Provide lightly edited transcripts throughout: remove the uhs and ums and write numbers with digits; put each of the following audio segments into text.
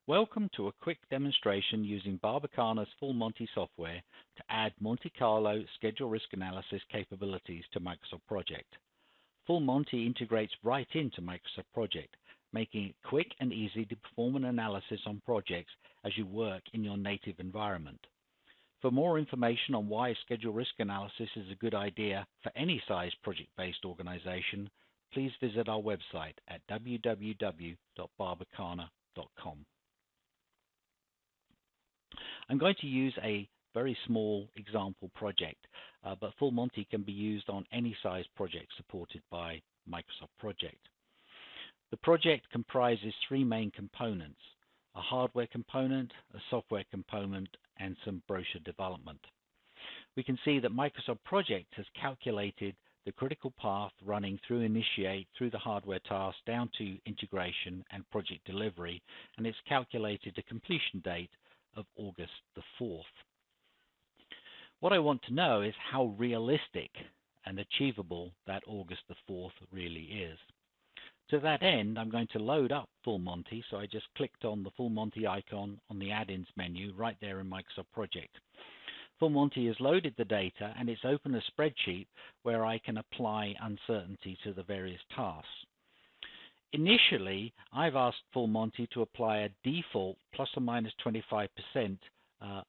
Welcome to a quick demonstration using Barbecana's Full Monte software to add Monte Carlo schedule risk analysis capabilities to Microsoft Project. Full Monte integrates right into Microsoft Project, making it quick and easy to perform an analysis on projects as you work in your native environment. For more information on why schedule risk analysis is a good idea for any size project-based organization, please visit our website at www.barbecana.com. I'm going to use a very small example project, but Full Monte can be used on any size project supported by Microsoft Project. The project comprises three main components: a hardware component, a software component, and some brochure development. We can see that Microsoft Project has calculated the critical path running through initiate, through the hardware task, down to integration and project delivery, and it's calculated a completion date of August the 4th. What I want to know is how realistic and achievable that August the 4th really is. To that end, I'm going to load up Full Monte, so I just clicked on the Full Monte icon on the add-ins menu right there in Microsoft Project. Full Monte has loaded the data and it's opened a spreadsheet where I can apply uncertainty to the various tasks. Initially, I've asked Full Monte to apply a default plus or minus 25%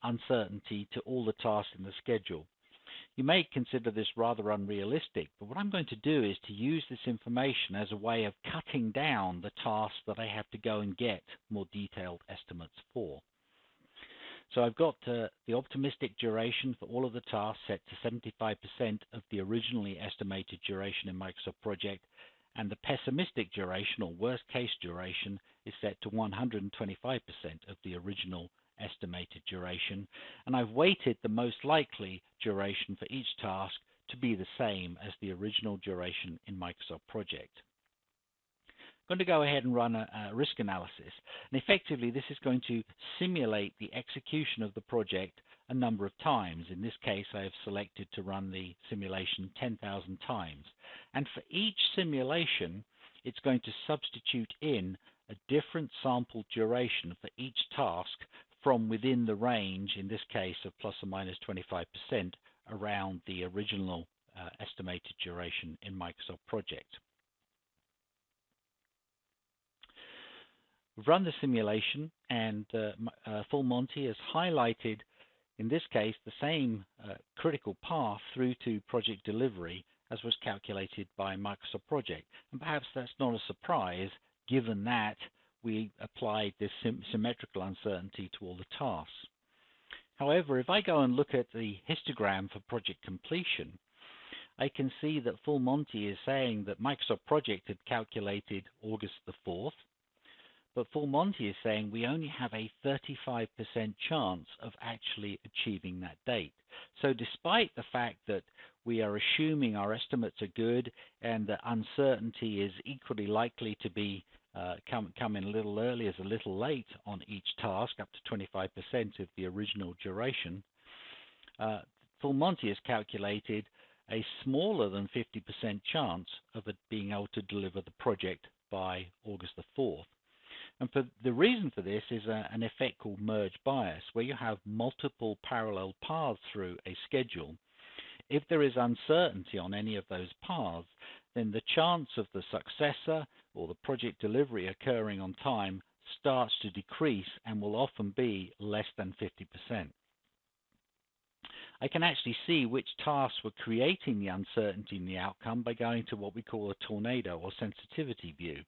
uncertainty to all the tasks in the schedule. You may consider this rather unrealistic, but what I'm going to do is to use this information as a way of cutting down the tasks that I have to go and get more detailed estimates for. So I've got the optimistic duration for all of the tasks set to 75% of the originally estimated duration in Microsoft Project, and the pessimistic duration, or worst case duration, is set to 125% of the original estimated duration, and I've weighted the most likely duration for each task to be the same as the original duration in Microsoft Project. I'm going to go ahead and run a risk analysis, and effectively this is going to simulate the execution of the project a number of times. In this case, I have selected to run the simulation 10,000 times, and for each simulation it's going to substitute in a different sample duration for each task from within the range, in this case of plus or minus 25%, around the original estimated duration in Microsoft Project. We've run the simulation, and Full Monte has highlighted, in this case, the same critical path through to project delivery as was calculated by Microsoft Project. And perhaps that's not a surprise, given that we applied this symmetrical uncertainty to all the tasks. However, if I go and look at the histogram for project completion, I can see that Full Monte is saying that Microsoft Project had calculated August the 4th, but Full Monte is saying we only have a 35% chance of actually achieving that date. So despite the fact that we are assuming our estimates are good and that uncertainty is equally likely to be come in a little early as a little late on each task, up to 25% of the original duration, Full Monte has calculated a smaller than 50% chance of it being able to deliver the project by August the 4th. And the reason for this is an effect called merge bias, where you have multiple parallel paths through a schedule. If there is uncertainty on any of those paths, then the chance of the successor or the project delivery occurring on time starts to decrease and will often be less than 50%. I can actually see which tasks were creating the uncertainty in the outcome by going to what we call a tornado or sensitivity view.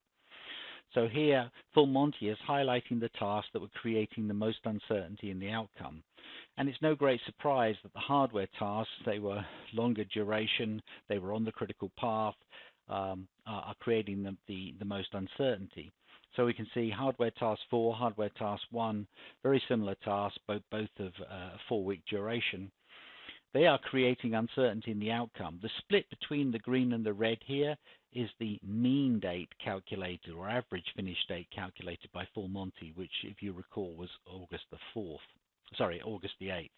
So here, Full Monte is highlighting the tasks that were creating the most uncertainty in the outcome. And it's no great surprise that the hardware tasks, they were longer duration, they were on the critical path, are creating the most uncertainty. So we can see hardware task 4, hardware task 1, very similar tasks, both of 4-week duration. They are creating uncertainty in the outcome. The split between the green and the red here is the mean date calculated, or average finish date calculated by Full Monte, which, if you recall, was August the 8th.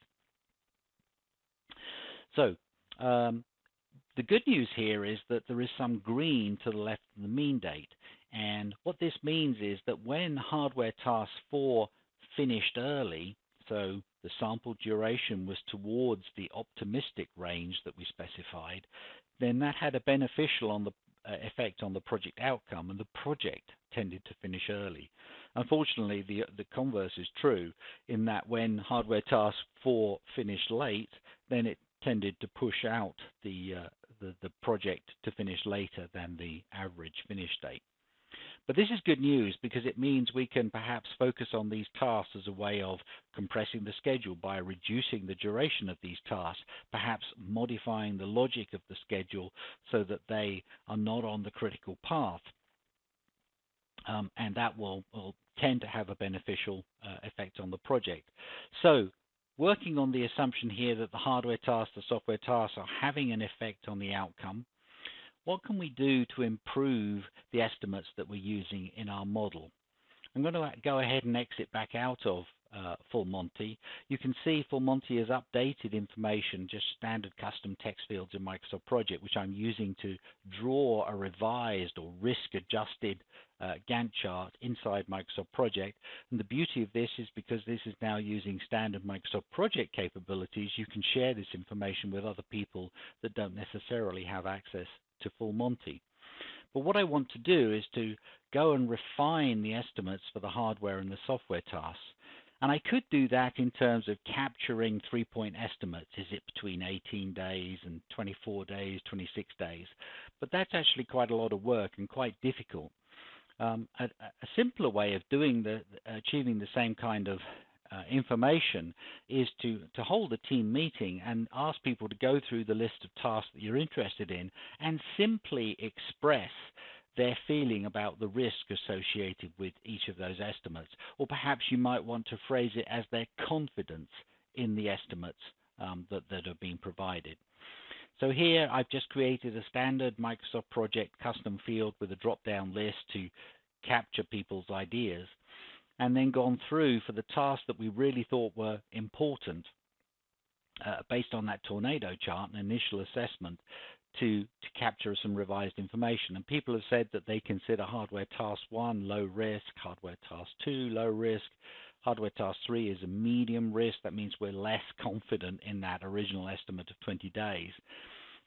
So the good news here is that there is some green to the left of the mean date, And what this means is that when hardware task 4 finished early, so the sample duration was towards the optimistic range that we specified, then that had a beneficial on the effect on the project outcome, and the project tended to finish early. Unfortunately, the converse is true in that when hardware task 4 finished late, then it tended to push out the project to finish later than the average finish date. But this is good news because it means we can perhaps focus on these tasks as a way of compressing the schedule by reducing the duration of these tasks, perhaps modifying the logic of the schedule so that they are not on the critical path. And that will tend to have a beneficial effect on the project. So working on the assumption here that the hardware tasks, the software tasks are having an effect on the outcome, what can we do to improve the estimates that we're using in our model? I'm going to go ahead and exit back out of Full Monte. You can see Full Monte has updated information, just standard custom text fields in Microsoft Project, which I'm using to draw a revised or risk-adjusted Gantt chart inside Microsoft Project. And the beauty of this is because this is now using standard Microsoft Project capabilities, you can share this information with other people that don't necessarily have access to Full Monte. But what I want to do is to go and refine the estimates for the hardware and the software tasks. And I could do that in terms of capturing 3-point estimates. Is it between 18 days and 24 days, 26 days? But that's actually quite a lot of work and quite difficult. A simpler way of doing achieving the same kind of information is to hold a team meeting and ask people to go through the list of tasks that you're interested in and simply express their feeling about the risk associated with each of those estimates. Or perhaps you might want to phrase it as their confidence in the estimates that are being provided. So here I've just created a standard Microsoft Project custom field with a drop-down list to capture people's ideas, and then gone through for the tasks that we really thought were important based on that tornado chart and initial assessment to capture some revised information. And people have said that they consider hardware task 1 low risk, hardware task 2 low risk, hardware task 3 is a medium risk. That means we're less confident in that original estimate of 20 days.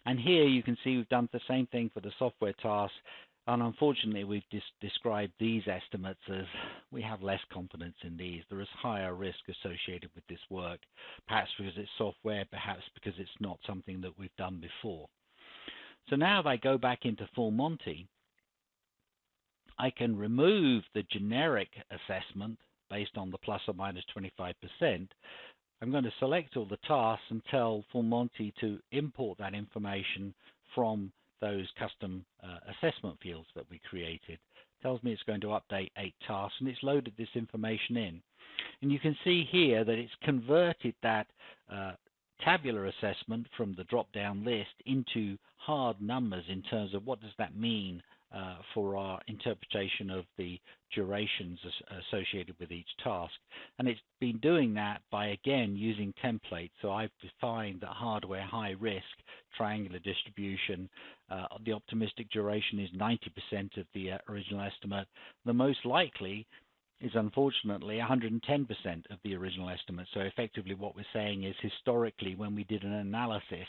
And here you can see we've done the same thing for the software tasks. And unfortunately, we've described these estimates as we have less confidence in these. There is higher risk associated with this work, perhaps because it's software, perhaps because it's not something that we've done before. So now if I go back into Full Monte, I can remove the generic assessment based on the plus or minus 25%. I'm going to select all the tasks and tell Full Monte to import that information from those custom assessment fields that we created. It tells me it's going to update 8 tasks, and it's loaded this information in. And you can see here that it's converted that tabular assessment from the drop-down list into hard numbers in terms of what does that mean for our interpretation of the durations associated with each task. And it's been doing that by, again, using templates. So I've defined that hardware high risk, triangular distribution. The optimistic duration is 90% of the original estimate. The most likely is unfortunately 110% of the original estimate. So effectively what we're saying is historically when we did an analysis,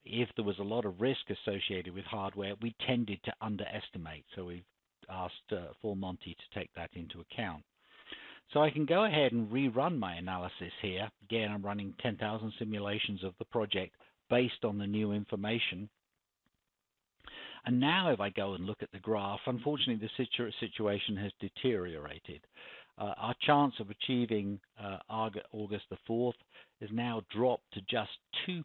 if there was a lot of risk associated with hardware, we tended to underestimate. So we've asked Full Monte to take that into account. So I can go ahead and rerun my analysis here. Again, I'm running 10,000 simulations of the project based on the new information. And now if I go and look at the graph, unfortunately the situation has deteriorated. Our chance of achieving August the 4th is now dropped to just 2%.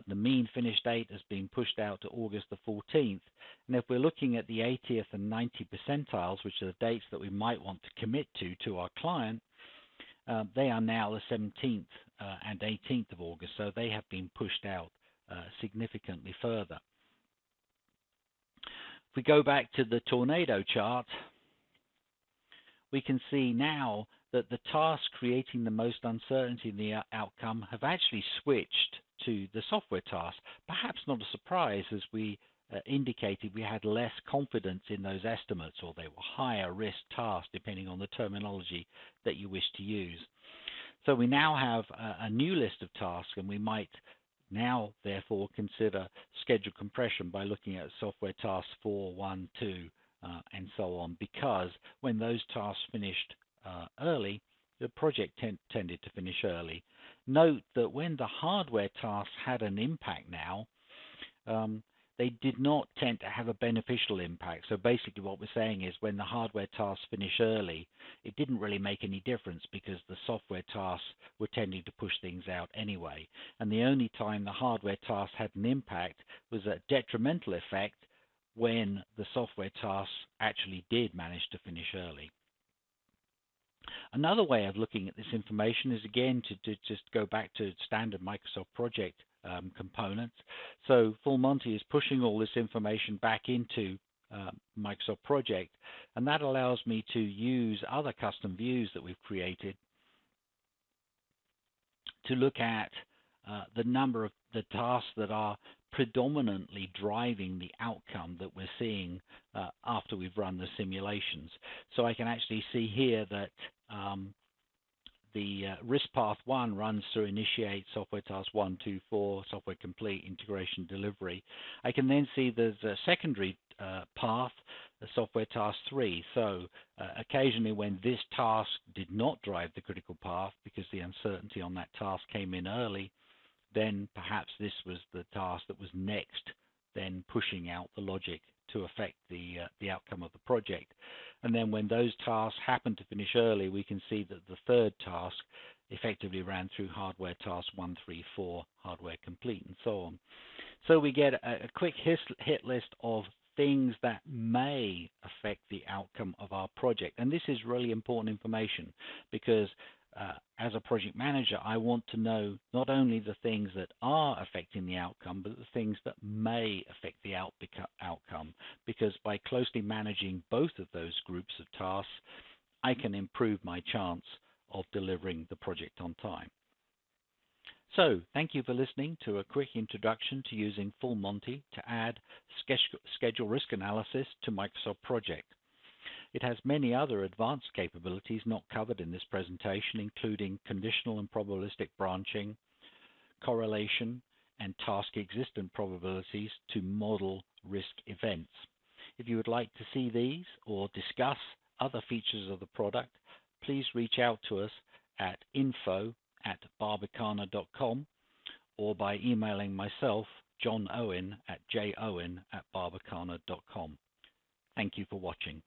The mean finish date has been pushed out to August the 14th. And if we're looking at the 80th and 90 percentiles, which are the dates that we might want to commit to our client, they are now the 17th and 18th of August. So they have been pushed out significantly further. If we go back to the tornado chart, we can see now that the tasks creating the most uncertainty in the outcome have actually switched to the software task. Perhaps not a surprise, as we indicated we had less confidence in those estimates, or they were higher risk tasks, depending on the terminology that you wish to use. So we now have a new list of tasks, and we might now therefore consider schedule compression by looking at software tasks 4, 1, 2, and so on, because when those tasks finished early, the project tended to finish early. Note that when the hardware tasks had an impact now, they did not tend to have a beneficial impact. So basically what we're saying is when the hardware tasks finish early, it didn't really make any difference because the software tasks were tending to push things out anyway. And the only time the hardware tasks had an impact was a detrimental effect when the software tasks actually did manage to finish early. Another way of looking at this information is, again, to just go back to standard Microsoft project components. So Full Monte is pushing all this information back into Microsoft Project, and that allows me to use other custom views that we've created to look at the number of the tasks that are predominantly driving the outcome that we're seeing after we've run the simulations. So I can actually see here that the risk path 1 runs through initiate, software task 1, 2, 4, software complete, integration, delivery. I can then see there's a secondary path, the software task 3. So occasionally when this task did not drive the critical path because the uncertainty on that task came in early, then perhaps this was the task that was next, then pushing out the logic to affect the outcome of the project. And then when those tasks happen to finish early, we can see that the third task effectively ran through hardware task 1, 3, 4, hardware complete, and so on. So we get a quick hit list of things that may affect the outcome of our project. And this is really important information because as a project manager, I want to know not only the things that are affecting the outcome, but the things that may affect the outcome, because by closely managing both of those groups of tasks, I can improve my chance of delivering the project on time. So, thank you for listening to a quick introduction to using Full Monte to add schedule risk analysis to Microsoft Project. It has many other advanced capabilities not covered in this presentation, including conditional and probabilistic branching, correlation, and task existent probabilities to model risk events. If you would like to see these or discuss other features of the product, please reach out to us at info@barbecana.com or by emailing myself, John Owen, at jowen@barbecana.com. Thank you for watching.